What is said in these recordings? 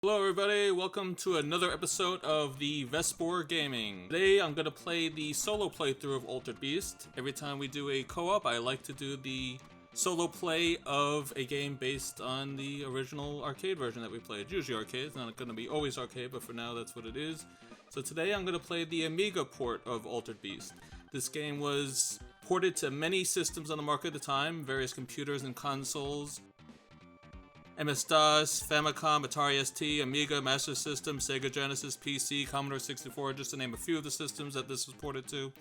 Hello everybody, welcome to another episode of TheVespor Gaming. Today I'm going to play the solo playthrough of Altered Beast. Every time we do a co-op, I like to do the solo play of a game based on the original arcade version that we played. Usually arcade, it's not going to be always arcade, but for now that's what it is. So today I'm going to play the Amiga port of Altered Beast. This game was ported to many systems on the market at the time, various computers and consoles. MS-DOS, Famicom, Atari ST, Amiga, Master System, Sega Genesis, PC, Commodore 64, just to name a few of the systems that this was ported to.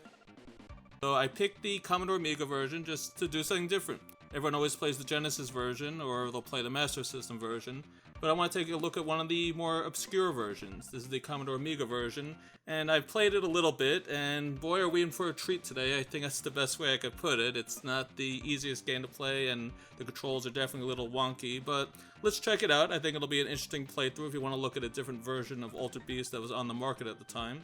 So I picked the Commodore Amiga version just to do something different. Everyone always plays the Genesis version, or they'll play the Master System version, but I want to take a look at one of the more obscure versions. This is the Commodore Amiga version, and I've played it a little bit, and boy are we in for a treat today. I think that's the best way I could put it. It's not the easiest game to play, and the controls are definitely a little wonky, but let's check it out. I think it'll be an interesting playthrough if you want to look at a different version of Altered Beast that was on the market at the time.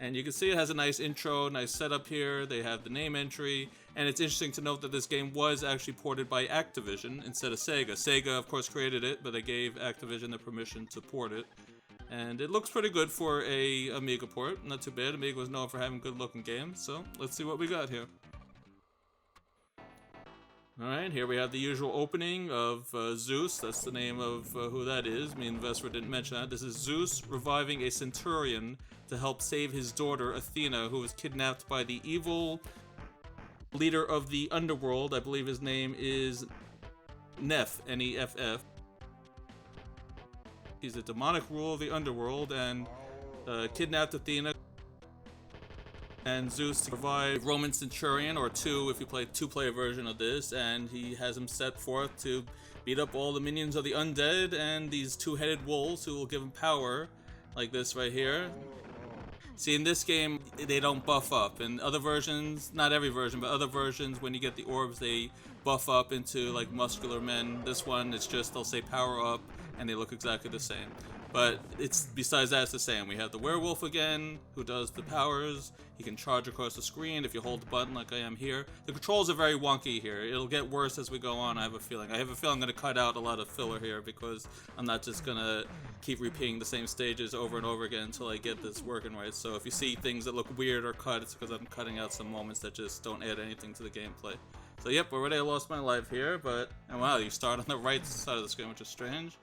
And you can see it has a nice intro, nice setup here. They have the name entry, and it's interesting to note that this game was actually ported by Activision instead of Sega. Sega, of course, created it, but they gave Activision the permission to port it. And it looks pretty good for a Amiga port. Not too bad. Amiga was known for having good-looking games, so let's see what we got here. Alright, here we have the usual opening of Zeus. That's the name of who that is. Me and Vesper didn't mention that. This is Zeus reviving a centurion to help save his daughter, Athena, who was kidnapped by the evil leader of the underworld. I believe his name is Neff, N-E-F-F. He's a demonic ruler of the underworld and kidnapped Athena and Zeus to provide Roman centurion, or two if you play two-player version of this, and he has him set forth to beat up all the minions of the undead and these two-headed wolves who will give him power, like this right here. See, in this game, they don't buff up. In other versions, not every version, but other versions, when you get the orbs, they buff up into, like, muscular men. This one, it's just, they'll say power up, and they look exactly the same. But it's, besides that, it's the same. We have the Werewolf again, who does the powers. He can charge across the screen if you hold the button like I am here. The controls are very wonky here. It'll get worse as we go on, I have a feeling. I'm going to cut out a lot of filler here because I'm not just going to keep repeating the same stages over and over again until I get this working right. So if you see things that look weird or cut, it's because I'm cutting out some moments that just don't add anything to the gameplay. So yep, already I lost my life here, but and wow, you start on the right side of the screen, which is strange.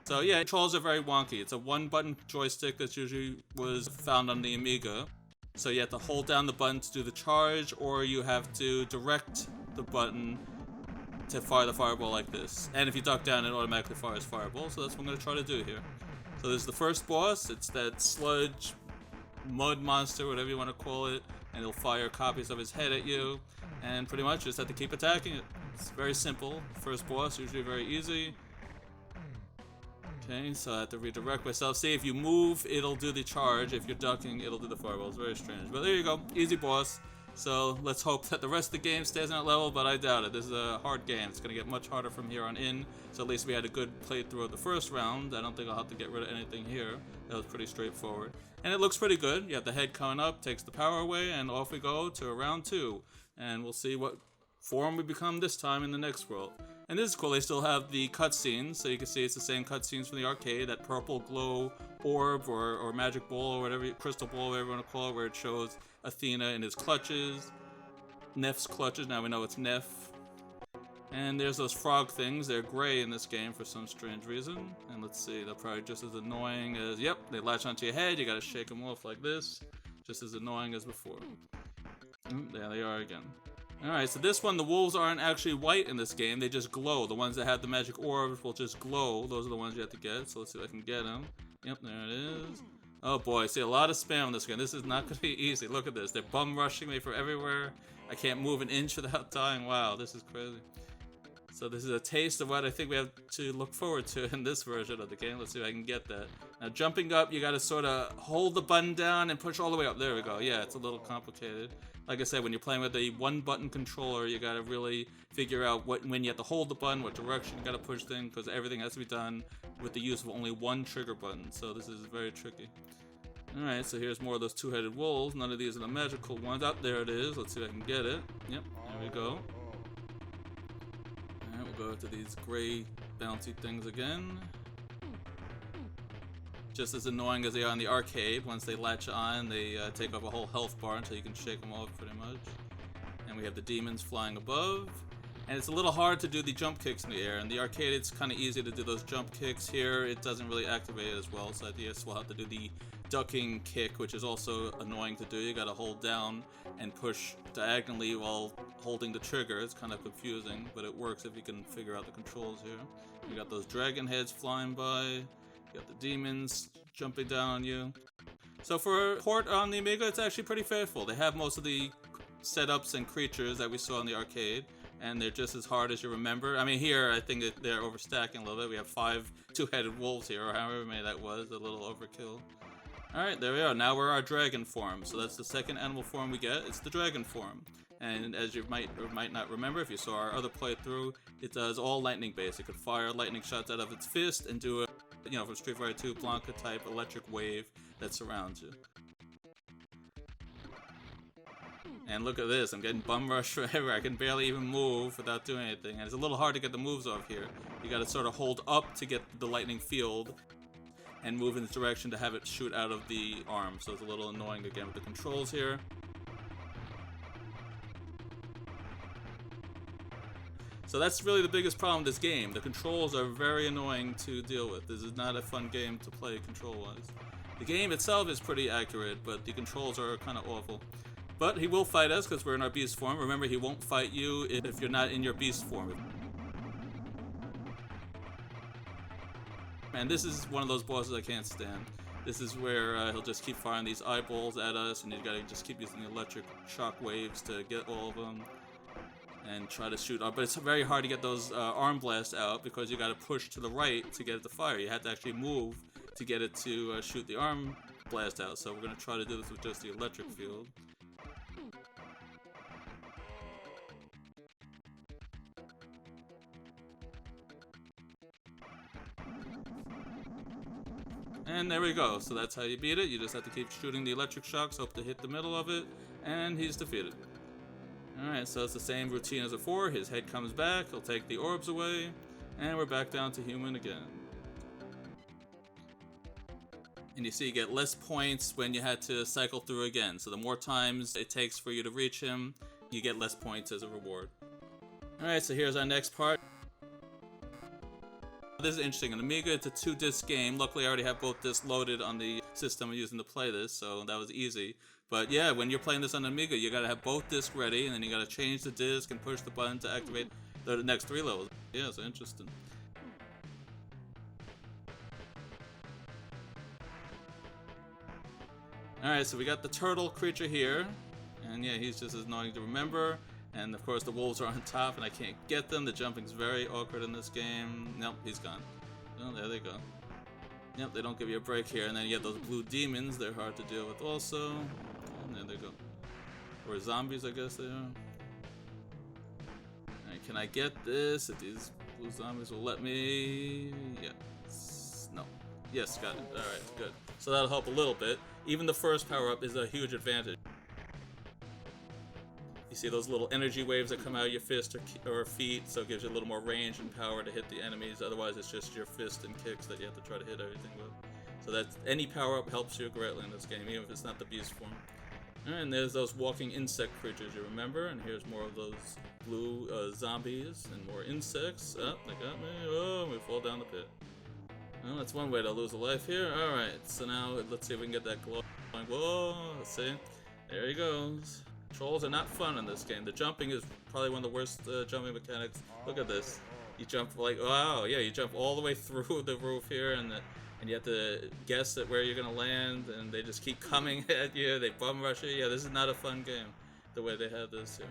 So yeah, controls are very wonky. It's a one-button joystick that usually was found on the Amiga. So you have to hold down the button to do the charge, or you have to direct the button to fire the fireball like this. And if you duck down, it automatically fires fireball, so that's what I'm going to try to do here. So this is the first boss. It's that sludge, mud monster, whatever you want to call it, and it'll fire copies of his head at you, and pretty much you just have to keep attacking it. It's very simple. First boss, usually very easy. Okay, so I have to redirect myself. See, if you move, it'll do the charge. If you're ducking, it'll do the fireball. It's very strange. But there you go. Easy boss. So let's hope that the rest of the game stays on that level, but I doubt it. This is a hard game. It's going to get much harder from here on in. So at least we had a good playthrough of the first round. I don't think I'll have to get rid of anything here. That was pretty straightforward. And it looks pretty good. You have the head coming up, takes the power away, and off we go to round 2. And we'll see what form we become this time in the next world. And this is cool, they still have the cutscenes, so you can see it's the same cutscenes from the arcade, that purple glow orb or magic ball or whatever, crystal ball, whatever you want to call it, where it shows Athena in his clutches, Neff's clutches, now we know it's Neff. And there's those frog things, they're gray in this game for some strange reason. And let's see, they're probably just as annoying as, yep, they latch onto your head, you gotta shake them off like this, just as annoying as before. There they are again. Alright, so this one, the wolves aren't actually white in this game, they just glow. The ones that have the magic orbs will just glow. Those are the ones you have to get, so let's see if I can get them. Yep, there it is. Oh boy, see a lot of spam on this game. This is not going to be easy. Look at this. They're bum rushing me from everywhere. I can't move an inch without dying. Wow, this is crazy. So this is a taste of what I think we have to look forward to in this version of the game. Let's see if I can get that. Now jumping up, you got to sort of hold the button down and push all the way up. There we go. Yeah, it's a little complicated. Like I said, when you're playing with a one-button controller, you gotta really figure out when you have to hold the button, what direction you gotta push things, because everything has to be done with the use of only one trigger button. So this is very tricky. Alright, so here's more of those two-headed wolves. None of these are the magical ones. Up there it is. Let's see if I can get it. Yep, there we go. Alright, we'll go to these gray bouncy things again. just as annoying as they are in the arcade. Once they latch on, they take off a whole health bar until you can shake them off pretty much. And we have the demons flying above. And it's a little hard to do the jump kicks in the air. In the arcade, it's kind of easy to do those jump kicks. Here, it doesn't really activate as well, so I guess we'll have to do the ducking kick, which is also annoying to do. You gotta hold down and push diagonally while holding the trigger. It's kind of confusing, but it works if you can figure out the controls here. You got those dragon heads flying by. You got the demons jumping down on you. So for a port on the Amiga, it's actually pretty faithful. They have most of the setups and creatures that we saw in the arcade, and they're just as hard as you remember. I mean, here, I think that they're overstacking a little bit. We have 5 two-headed wolves here, or however many that was, a little overkill. Alright, there we are. Now we're our dragon form. So that's the second animal form we get. It's the dragon form. And as you might or might not remember, if you saw our other playthrough, it does all lightning based. It could fire lightning shots out of its fist and do a, from Street Fighter 2, Blanca type electric wave that surrounds you. And look at this, I'm getting bum rushed forever. I can barely even move without doing anything. And it's a little hard to get the moves off here. You gotta sort of hold up to get the lightning field and move in this direction to have it shoot out of the arm. So it's a little annoying again with the controls here. So that's really the biggest problem with this game. The controls are very annoying to deal with. This is not a fun game to play control-wise. The game itself is pretty accurate, but the controls are kind of awful. But he will fight us because we're in our beast form. Remember, he won't fight you if you're not in your beast form. And this is one of those bosses I can't stand. This is where he'll just keep firing these eyeballs at us, and you gotta just keep using the electric shock waves to get all of them and try to shoot up. But it's very hard to get those arm blasts out because you gotta push to the right to get it to fire. You have to actually move to get it to shoot the arm blast out. So we're gonna try to do this with just the electric field. And there we go. So that's how you beat it. You just have to keep shooting the electric shocks, hope to hit the middle of it, and he's defeated. Alright, so it's the same routine as before. His head comes back, he'll take the orbs away, and we're back down to human again. And you see you get less points when you had to cycle through again. So the more times it takes for you to reach him, you get less points as a reward. Alright, so here's our next part. This is interesting. In Amiga, it's a 2-disc game. Luckily, I already have both discs loaded on the system I'm using to play this, so that was easy. But yeah, when you're playing this on Amiga, you gotta have both discs ready, and then you gotta change the disc and push the button to activate the next 3 levels. Yeah, so interesting. Alright, so we got the turtle creature here, and yeah, he's just as annoying to remember. And of course the wolves are on top and I can't get them. The jumping's very awkward in this game. Nope, he's gone. Oh, there they go. Yep, they don't give you a break here. And then you have those blue demons. They're hard to deal with also. And there they go. Or zombies, I guess they are. Alright, can I get this? If these blue zombies will let me... Yes. No. Yes, got it. Alright, good. So that'll help a little bit. Even the first power-up is a huge advantage. You see those little energy waves that come out of your fist or feet, so it gives you a little more range and power to hit the enemies. Otherwise, it's just your fist and kicks that you have to try to hit everything with. So that's any power-up helps you greatly in this game, even if it's not the beast form. Alright, and there's those walking insect creatures you remember, and here's more of those blue zombies and more insects. Oh, they got me. Oh, we fall down the pit. Well, that's one way to lose a life here. Alright, so now let's see if we can get that glow. Whoa, let's see. There he goes. Controls are not fun in this game. The jumping is probably one of the worst jumping mechanics. Look at this. You jump like, wow, yeah, you jump all the way through the roof here, and you have to guess at where you're gonna land, and they just keep coming at you. They bum rush you. Yeah, this is not a fun game, the way they have this here.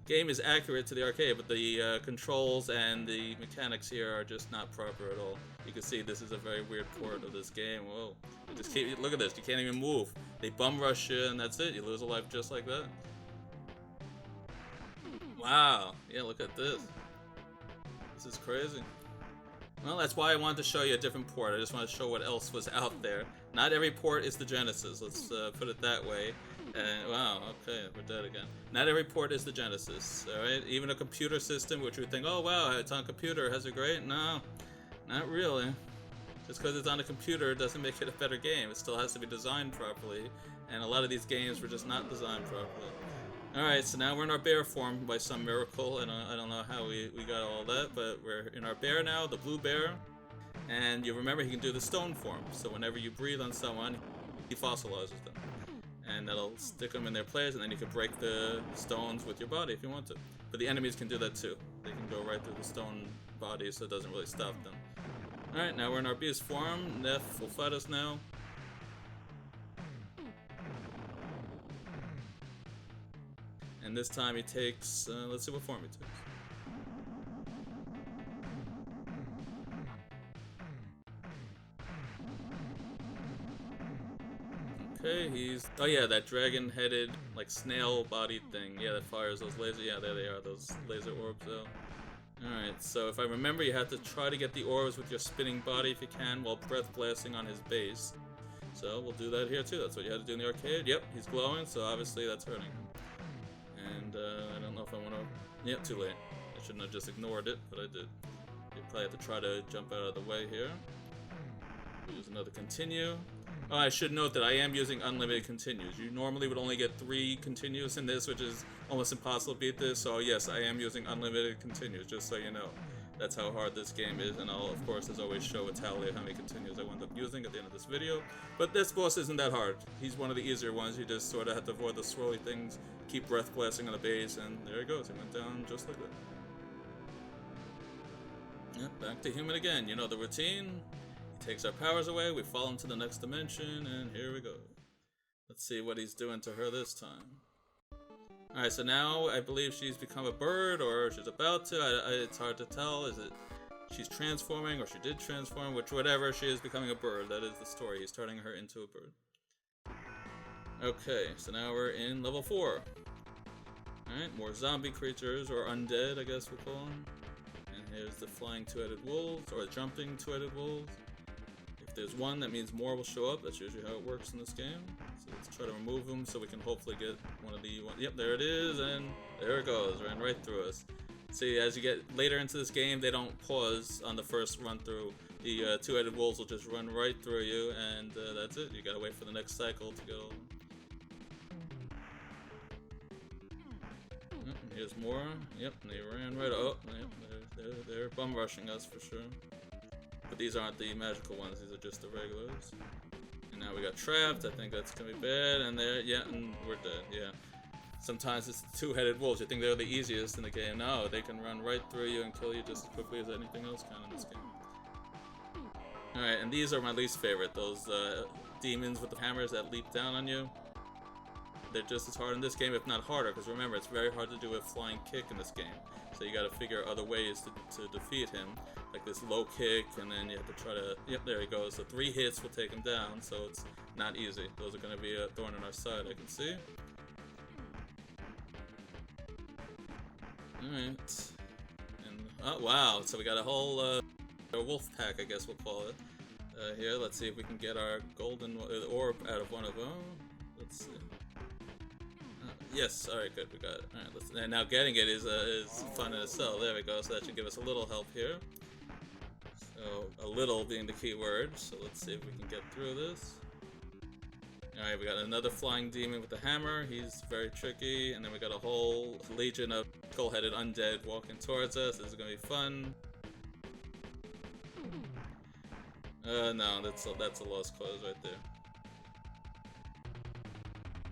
Game is accurate to the arcade, but the controls and the mechanics here are just not proper at all. You can see this is a very weird port of this game. Whoa. You just keep, look at this, you can't even move. They bum rush you, and that's it. You lose a life just like that. Wow, yeah, look at this. This is crazy. Well, that's why I wanted to show you a different port. I just wanted to show what else was out there. Not every port is the Genesis, let's put it that way. And wow, okay, we're dead again. Not every port is the Genesis, alright? Even a computer system, which we think, oh wow, it's on computer, has it great? No, not really. Just because it's on a computer doesn't make it a better game. It still has to be designed properly, and a lot of these games were just not designed properly. Alright, so now we're in our bear form by some miracle, and I don't know how we got all that, but we're in our bear now, the blue bear. And you remember he can do the stone form, so whenever you breathe on someone, he fossilizes them. And that'll stick them in their place, and then you can break the stones with your body if you want to. But the enemies can do that too. They can go right through the stone body, so it doesn't really stop them. Alright, now we're in our beast form. Neff will fight us now. And this time he takes, let's see what form he takes. Okay, he's... Oh yeah, that dragon-headed, like, snail-bodied thing. Yeah, that fires those lasers. Yeah, there they are, those laser orbs, though. Alright, so if I remember, you have to try to get the orbs with your spinning body if you can, while breath blasting on his base. So, we'll do that here, too. That's what you had to do in the arcade. Yep, he's glowing, so obviously that's hurting him. And, I don't know if I want to... Yep, too late. I shouldn't have just ignored it, but I did. You probably have to try to jump out of the way here. Use another continue. Oh, I should note that I am using unlimited continues. You normally would only get 3 continues in this, which is almost impossible to beat this, so yes, I am using unlimited continues, just so you know. That's how hard this game is, and I'll, of course, as always, show a tally of how many continues I wind up using at the end of this video. But this boss isn't that hard. He's one of the easier ones. You just sort of have to avoid the swirly things, keep breath blasting on the base, and there he goes. He went down just like that. Yep, back to human again. You know the routine. Takes our powers away, we fall into the next dimension, and here we go. Let's see what he's doing to her this time. Alright, so now I believe she's become a bird, or she's about to. It's hard to tell. Is it she's transforming, or she did transform? Whatever, she is becoming a bird. That is the story. He's turning her into a bird. Okay, so now we're in level 4. Alright, more zombie creatures, or undead, I guess we'll call them. And here's the flying two-headed wolves, or jumping two-headed wolves. There's one, that means more will show up. That's usually how it works in this game. So let's try to remove them so we can hopefully get one of the... Yep, there it is, and there it goes. Ran right through us. See, as you get later into this game, they don't pause on the first run through. The two-headed wolves will just run right through you, and that's it. You gotta wait for the next cycle to go. Yep, and here's more. Yep, and they ran right... Oh, yep, they're bum rushing us for sure. But these aren't the magical ones, these are just the regulars. And now we got trapped, I think that's gonna be bad, and there, yeah, and we're dead, yeah. Sometimes it's the two-headed wolves, you think they're the easiest in the game. No, they can run right through you and kill you just as quickly as anything else can in this game. Alright, and these are my least favorite, those demons with the hammers that leap down on you. They're just as hard in this game, if not harder, because remember, it's very hard to do a flying kick in this game. So you gotta figure other ways to defeat him. Like this low kick, and then you have to try to... Yep, there he goes. So 3 hits will take him down, so it's not easy. Those are gonna be a thorn in our side, I can see. Alright. And... Oh, wow. So we got a whole wolf pack, I guess we'll call it. Here, let's see if we can get our golden orb out of one of them. Let's see. Yes, alright, good, we got it. Alright, and now getting it is fun in itself. There we go, so that should give us a little help here. So, a little being the key word, so let's see if we can get through this. Alright, we got another flying demon with the hammer, he's very tricky, and then we got a whole legion of skull-headed undead walking towards us. This is gonna be fun. No, that's a lost cause right there.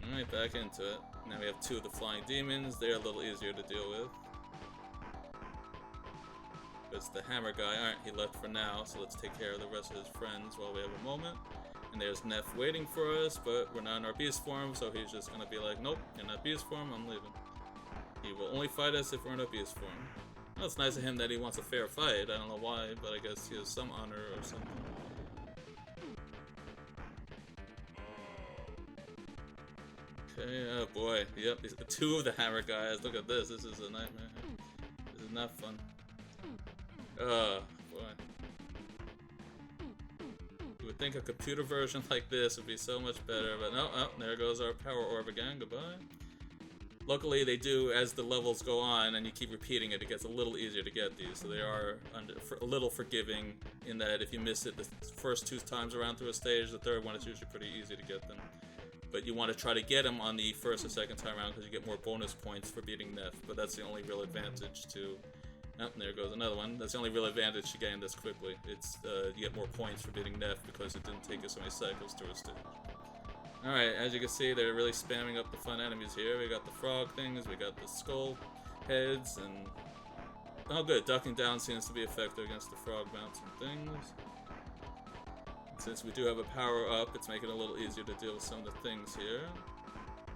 Alright, back into it. Now we have 2 of the flying demons. They're a little easier to deal with. It's the hammer guy. Alright, he left for now, so let's take care of the rest of his friends while we have a moment. And there's Neff waiting for us, but we're not in our beast form, so he's just gonna be like, nope, you're not beast form, I'm leaving. He will only fight us if we're in our beast form. Well, it's nice of him that he wants a fair fight. I don't know why, but I guess he has some honor or something. Okay, oh boy, yep, these are 2 of the hammer guys. Look at this, this is a nightmare. This is not fun. Oh, boy. You would think a computer version like this would be so much better, but no, oh, there goes our power orb again, goodbye. Luckily, they do, as the levels go on and you keep repeating it, it gets a little easier to get these. So they are a little forgiving in that if you miss it the first 2 times around through a stage, the third one is usually pretty easy to get them. But you want to try to get them on the first or second time around because you get more bonus points for beating Neff. But that's the only real advantage to... Oh, there goes another one. That's the only real advantage to getting this quickly. It's you get more points for beating Neff because it didn't take you so many cycles through a stage. Alright, as you can see, they're really spamming up the fun enemies here. We got the frog things, we got the skull heads, and... Oh good, ducking down seems to be effective against the frog bouncing things. And since we do have a power-up, it's making it a little easier to deal with some of the things here.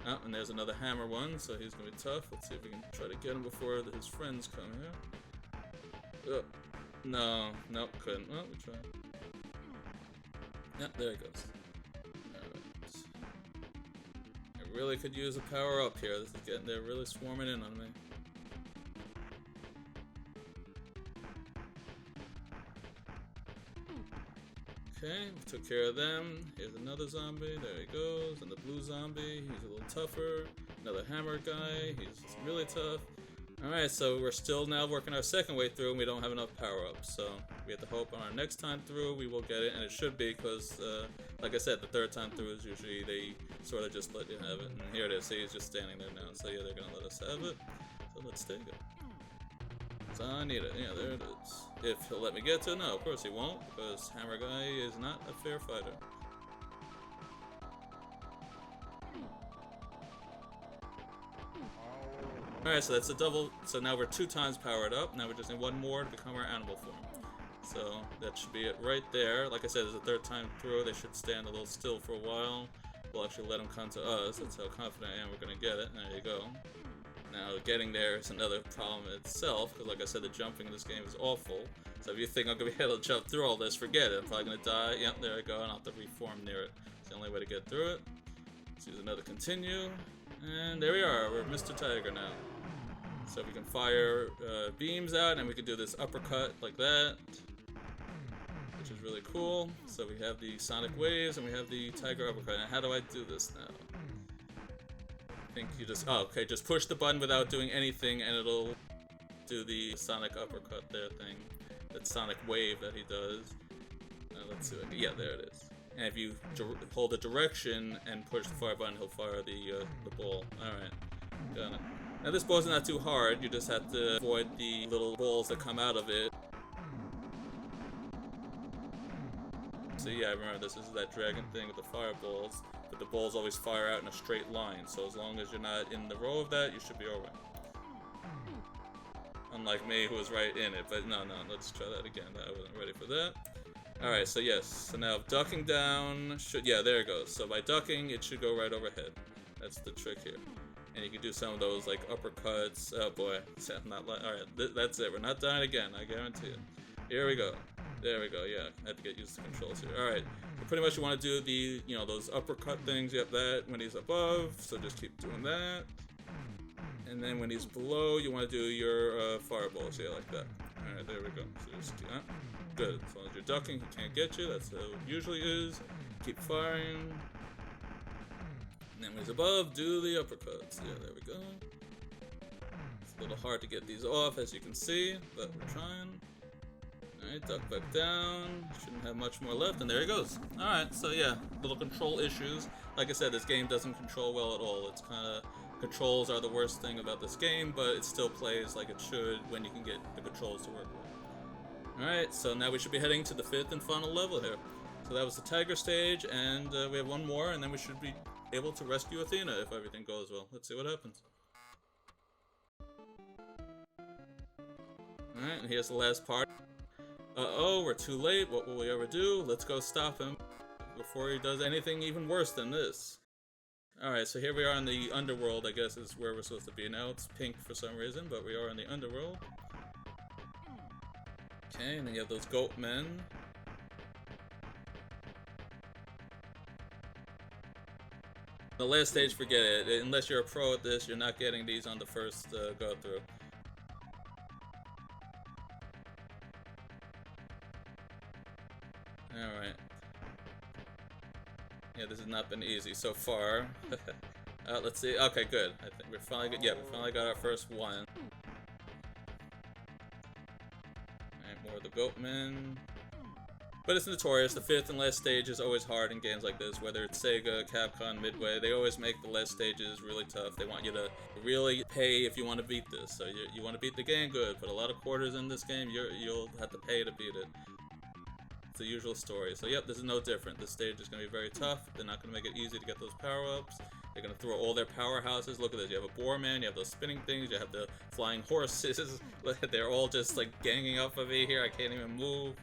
Oh, and there's another hammer one, so he's gonna be tough. Let's see if we can try to get him before his friends come here. Oh, no, nope, couldn't. Well, we tried. Yep, there it goes. Really could use a power up here. This is getting, they're really swarming in on me. Okay, we took care of them. Here's another zombie. There he goes. And the blue zombie, he's a little tougher. Another hammer guy, he's really tough. Alright, so we're still now working our second way through and we don't have enough power-ups. So we have to hope on our next time through we will get it, and it should be because, like I said, the third time through is usually they sort of just let you have it. And here it is, see, he's just standing there now. So yeah, they're going to let us have it. So let's take it. So I need it. Yeah, there it is. If he'll let me get to it, no, of course he won't, because Hammer Guy is not a fair fighter. Alright, so that's a double. So now we're 2 times powered up. Now we just need 1 more to become our animal form. So that should be it right there. Like I said, it's the 3rd time through. They should stand a little still for a while. We'll actually let them come to us. That's how confident I am we're going to get it. There you go. Now, getting there is another problem in itself, because like I said, the jumping in this game is awful. So if you think I'm going to be able to jump through all this, forget it. I'm probably going to die. Yep, there I go, and I'll have to reform near it. It's the only way to get through it. Let's use another continue. And there we are. We're Mr. Tiger now. So we can fire beams out, and we can do this uppercut like that, which is really cool. So we have the sonic waves, and we have the tiger uppercut. And how do I do this now? I think you just, oh, okay, just push the button without doing anything and it'll do the sonic uppercut there thing. That sonic wave that he does. Let's see, yeah, there it is. And if you hold the direction and push the fire button, he'll fire the ball. Alright, got it. Now this ball's not too hard, you just have to avoid the little balls that come out of it. So yeah, I remember this is that dragon thing with the fireballs. But the balls always fire out in a straight line, so as long as you're not in the row of that, you should be alright. Unlike me, who was right in it, but no, let's try that again. I wasn't ready for that. Alright, so yes, so now ducking down should, yeah, there it goes. So by ducking, it should go right overhead. That's the trick here. And you can do some of those, like, uppercuts. Oh boy, I'm not alright, that's it, we're not dying again, I guarantee it. Here we go. There we go, yeah, I had to get used to the controls here. Alright, so pretty much you want to do the, you know, those uppercut things, yep, that, when he's above, so just keep doing that. And then when he's below, you want to do your fireballs, yeah, like that. Alright, there we go. So just, good, as long as you're ducking, he can't get you, that's how it usually is. Keep firing. And then when he's above, do the uppercuts, yeah, there we go. It's a little hard to get these off, as you can see, but we're trying. Alright, duck back down. Shouldn't have much more left, and there he goes. Alright, so yeah, little control issues. Like I said, this game doesn't control well at all. It's kind of, controls are the worst thing about this game, but it still plays like it should when you can get the controls to work well. Alright, so now we should be heading to the 5th and final level here. So that was the tiger stage, and we have one more, and then we should be able to rescue Athena if everything goes well. Let's see what happens. Alright, and here's the last part. Uh-oh, we're too late. What will we ever do? Let's go stop him before he does anything even worse than this. Alright, so here we are in the underworld, I guess is where we're supposed to be now. It's pink for some reason, but we are in the underworld. Okay, and then you have those goat men. The last stage, forget it. Unless you're a pro at this, you're not getting these on the first go through. Alright. Yeah, this has not been easy so far. Let's see. Okay, good. I think we're finally good. Yeah, we finally got our first one. Alright, more of the Goatmen. But it's notorious. The 5th and last stage is always hard in games like this, whether it's Sega, Capcom, Midway. They always make the last stages really tough. They want you to really pay if you want to beat this. So you want to beat the game, good. Put a lot of quarters in this game, you'll have to pay to beat it. It's the usual story. So yep, this is no different. This stage is going to be very tough. They're not going to make it easy to get those power-ups. They're going to throw all their powerhouses. Look at this. You have a boar man, you have those spinning things, you have the flying horses. They're all just like ganging up of me here. I can't even move.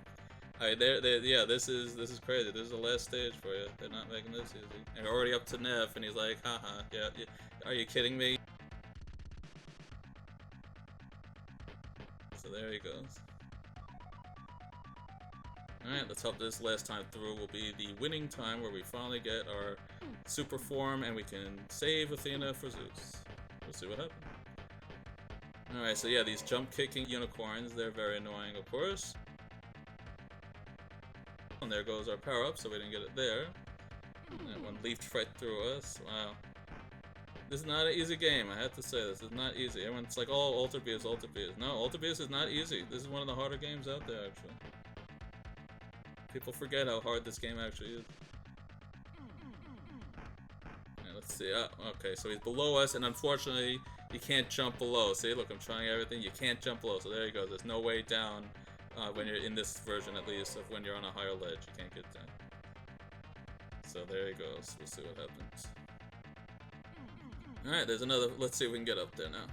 Alright, yeah, this is crazy. This is the last stage for you. They're not making this easy. And you're already up to Neff, and he's like, haha, yeah, are you kidding me? So there he goes. Alright, let's hope this last time through will be the winning time where we finally get our super form and we can save Athena for Zeus. We'll see what happens. Alright, so yeah, these jump kicking unicorns, they're very annoying, of course. And there goes our power up, so we didn't get it there. That one leaped right through us. Wow. This is not an easy game, I have to say. This is not easy. Everyone's like, oh, Altered Beast, Altered Beast. No, Altered Beast is not easy. This is one of the harder games out there, actually. People forget how hard this game actually is. Yeah, let's see. Okay, so he's below us, and unfortunately, you can't jump below. See, look, I'm trying everything. You can't jump below, so there you go. There's no way down. When you're in this version, at least, of when you're on a higher ledge, you can't get down. So there he goes. We'll see what happens. Alright, there's another. Let's see if we can get up there now.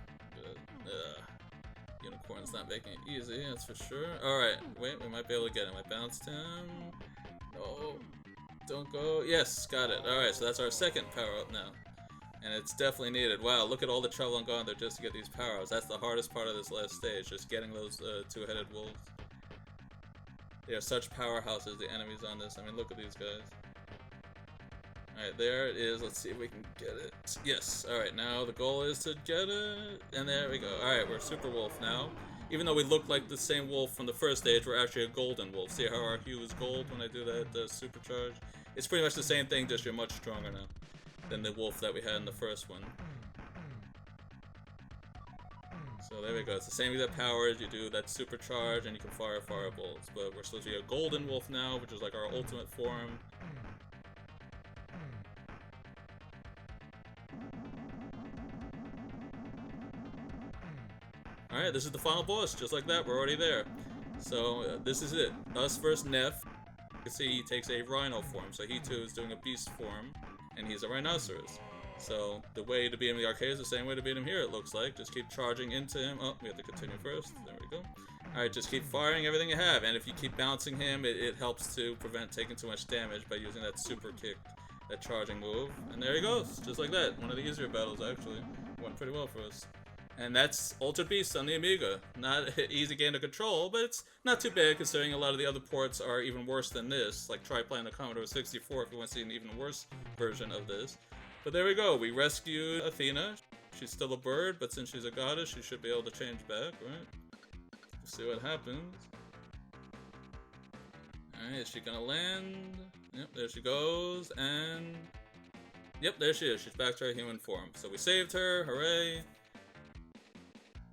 Unicorn's not making it easy, that's for sure. Alright, wait, we might be able to get him. I bounced him. No. Don't go. Yes, got it. Alright, so that's our second power up now. And it's definitely needed. Wow, look at all the trouble I'm going through just to get these power-ups. That's the hardest part of this last stage, just getting those two-headed wolves. They are such powerhouses, the enemies on this. I mean, look at these guys. Alright, there it is. Let's see if we can get it. Yes. Alright, now the goal is to get it. And there we go. Alright, we're Super Wolf now. Even though we look like the same wolf from the first stage, we're actually a golden wolf. See how our hue is gold when I do that supercharge? It's pretty much the same thing, just you're much stronger now than the wolf that we had in the first one. So there we go, it's the same exact powers, you do that supercharge and you can fire fireballs. But we're supposed to be a golden wolf now, which is like our ultimate form. Alright, this is the final boss, just like that, we're already there. So this is it, us versus Neff. You can see he takes a rhino form, so he too is doing a beast form, and he's a rhinoceros. So the way to beat him in the arcade is the same way to beat him here, it looks like. Just keep charging into him. Oh, we have to continue first. There we go. Alright, just keep firing everything you have, and if you keep bouncing him, it helps to prevent taking too much damage by using that super kick, that charging move. And there he goes, just like that. One of the easier battles, actually. Went pretty well for us. And that's Altered Beast on the Amiga. Not an easy game to control, but it's not too bad considering a lot of the other ports are even worse than this. Like, try playing the Commodore 64 if you want to see an even worse version of this. But there we go, we rescued Athena. She's still a bird, but since she's a goddess, she should be able to change back, right? We'll see what happens. Alright, is she gonna land? Yep, there she goes, and... Yep, there she is, she's back to her human form. So we saved her, hooray!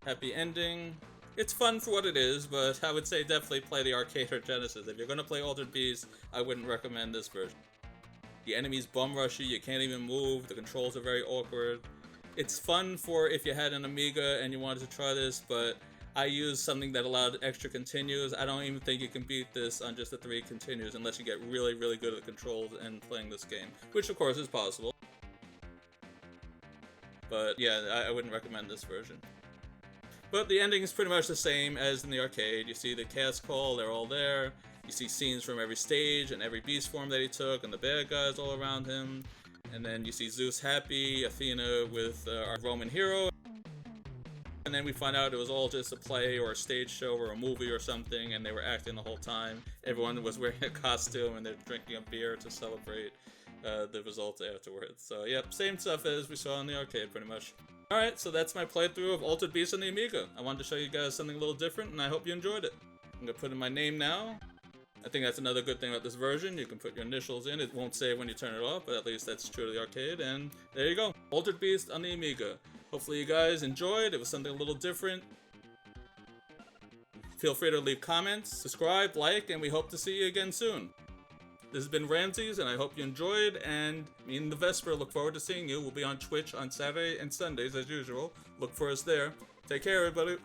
Happy ending. It's fun for what it is, but I would say definitely play the arcade or Genesis. If you're gonna play Altered Beast, I wouldn't recommend this version. The enemies bum rush you can't even move, the controls are very awkward. It's fun for if you had an Amiga and you wanted to try this, but I used something that allowed extra continues. I don't even think you can beat this on just the 3 continues unless you get really, really good at the controls and playing this game, which of course is possible. But yeah, I wouldn't recommend this version. But the ending is pretty much the same as in the arcade. You see the cast call, they're all there. You see scenes from every stage and every beast form that he took and the bad guys all around him. And then you see Zeus happy, Athena with our Roman hero. And then we find out it was all just a play or a stage show or a movie or something, and they were acting the whole time. Everyone was wearing a costume and they're drinking a beer to celebrate the results afterwards. So yep, same stuff as we saw in the arcade pretty much. Alright, so that's my playthrough of Altered Beast on the Amiga. I wanted to show you guys something a little different, and I hope you enjoyed it. I'm gonna put in my name now. I think that's another good thing about this version. You can put your initials in. It won't save when you turn it off, but at least that's true to the arcade. And there you go. Altered Beast on the Amiga. Hopefully you guys enjoyed. It was something a little different. Feel free to leave comments, subscribe, like, and we hope to see you again soon. This has been Ramses, and I hope you enjoyed, and me and TheVespor look forward to seeing you. We'll be on Twitch on Saturday and Sundays as usual. Look for us there. Take care, everybody.